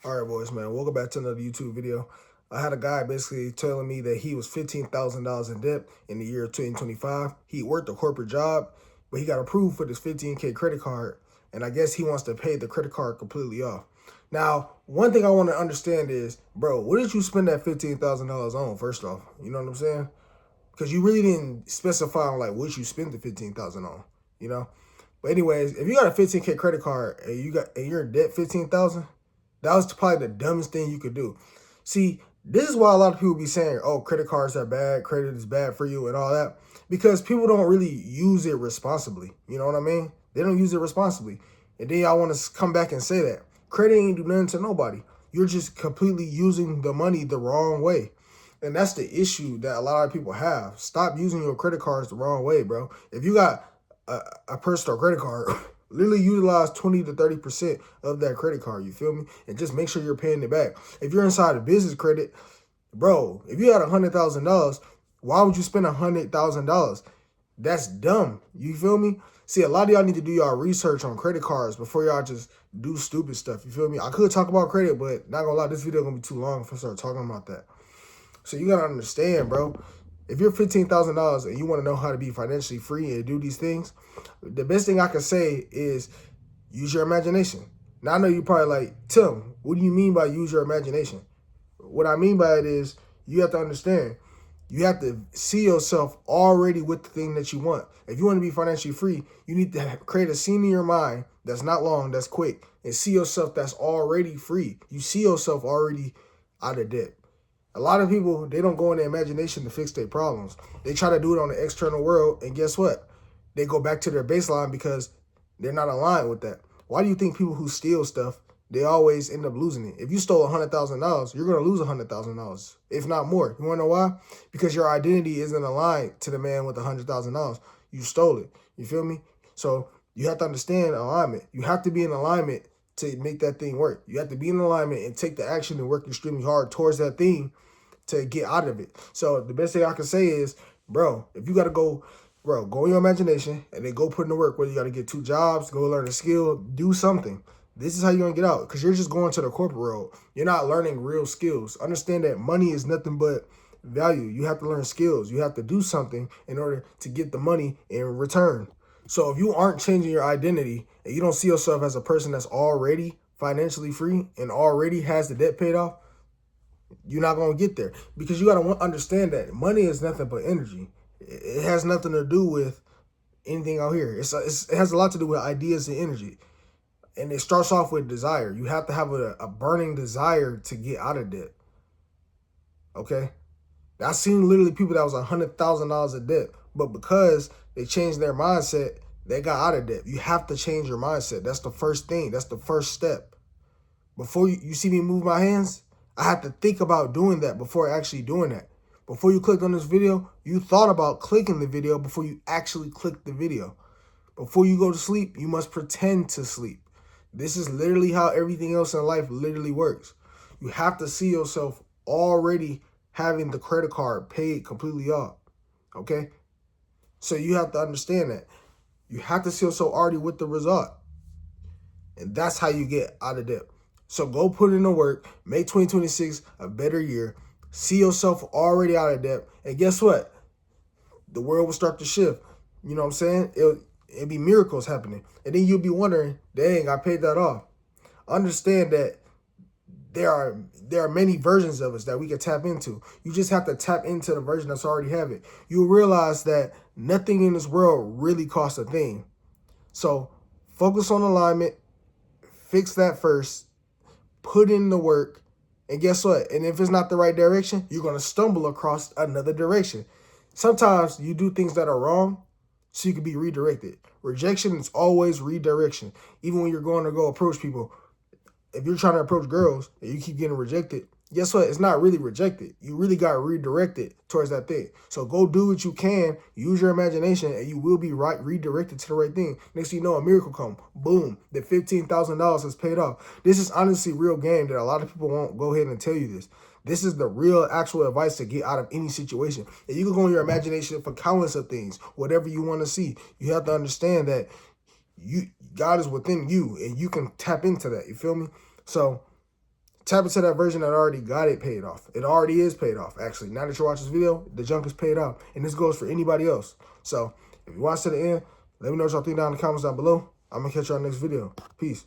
All right, boys, man. Welcome back to another YouTube video. I had a guy basically telling me that he was $15,000 in debt in the year 2025. He worked a corporate job, but he got approved for this 15K credit card, and I guess he wants to pay the credit card completely off. Now, one thing I want to understand is, bro, what did you spend that $15,000 on, first off? You know what I'm saying? Because you really didn't specify on like what you spent the $15,000 on, you know? But anyways, if you got a 15K credit card and you're in debt 15,000, that was probably the dumbest thing you could do. See, this is why a lot of people be saying, oh, credit cards are bad, credit is bad for you and all that. Because people don't really use it responsibly. You know what I mean? They don't use it responsibly. And then y'all want to come back and say that. Credit ain't do nothing to nobody. You're just completely using the money the wrong way. And that's the issue that a lot of people have. Stop using your credit cards the wrong way, bro. If you got a personal credit card, literally utilize 20 to 30% of that credit card, you feel me? And just make sure you're paying it back. If you're inside of business credit, bro, if you had $100,000, why would you spend $100,000? That's dumb. You feel me? See, a lot of y'all need to do y'all research on credit cards before y'all just do stupid stuff. You feel me? I could talk about credit, but not gonna lie, this video gonna be too long if I start talking about that. So you gotta understand, bro. If you're $15,000 and you want to know how to be financially free and do these things, the best thing I can say is use your imagination. Now, I know you're probably like, Tim, what do you mean by use your imagination? What I mean by it is you have to understand, you have to see yourself already with the thing that you want. If you want to be financially free, you need to create a scene in your mind that's not long, that's quick, and see yourself that's already free. You see yourself already out of debt. A lot of people, they don't go in their imagination to fix their problems. They try to do it on the external world, and guess what? They go back to their baseline because they're not aligned with that. Why do you think people who steal stuff, they always end up losing it? If you stole $100,000, you're going to lose $100,000, if not more. You want to know why? Because your identity isn't aligned to the man with $100,000. You stole it. You feel me? So you have to understand alignment. You have to be in alignment to make that thing work. You have to be in alignment and take the action and work extremely hard towards that thing to get out of it. So the best thing I can say is, bro, if you got to go, bro, go in your imagination and then go put in the work, whether you got to get 2 jobs, go learn a skill, do something. This is how you're going to get out, because you're just going to the corporate world. You're not learning real skills. Understand that money is nothing but value. You have to learn skills. You have to do something in order to get the money in return. So if you aren't changing your identity and you don't see yourself as a person that's already financially free and already has the debt paid off, you're not going to get there, because you got to understand that money is nothing but energy. It has nothing to do with anything out here. It has a lot to do with ideas and energy. And it starts off with desire. You have to have a burning desire to get out of debt. Okay? I've seen literally people that was $100,000 in debt, but because they changed their mindset, they got out of debt. You have to change your mindset. That's the first thing. That's the first step. Before you see me move my hands, I have to think about doing that before actually doing that. Before you clicked on this video, you thought about clicking the video before you actually clicked the video. Before you go to sleep, you must pretend to sleep. This is literally how everything else in life literally works. You have to see yourself already having the credit card paid completely off, okay? So you have to understand that. You have to see yourself already with the result. And that's how you get out of debt. So go put in the work, make 2026 a better year, see yourself already out of debt, and guess what? The world will start to shift. You know what I'm saying? It'll be miracles happening. And then you'll be wondering, dang, I paid that off. Understand that there are many versions of us that we can tap into. You just have to tap into the version that's already have it. You'll realize that nothing in this world really costs a thing. So focus on alignment, fix that first, put in the work, and guess what? And if it's not the right direction, you're going to stumble across another direction. Sometimes you do things that are wrong so you can be redirected. Rejection is always redirection. Even when you're going to go approach people, if you're trying to approach girls and you keep getting rejected, guess what? It's not really rejected. You really got redirected towards that thing. So go do what you can, use your imagination, and you will be redirected to the right thing. Next thing you know, a miracle come. Boom. The $15,000 is paid off. This is honestly real game that a lot of people won't go ahead and tell you this. This is the real actual advice to get out of any situation. And you can go in your imagination for countless of things, whatever you want to see. You have to understand that God is within you and you can tap into that. You feel me? So Tap into that version that already got it paid off. It already is paid off, actually. Now that you're watching this video, the junk is paid off. And this goes for anybody else. So if you watch to the end, let me know what y'all think down in the comments down below. I'm going to catch y'all next video. Peace.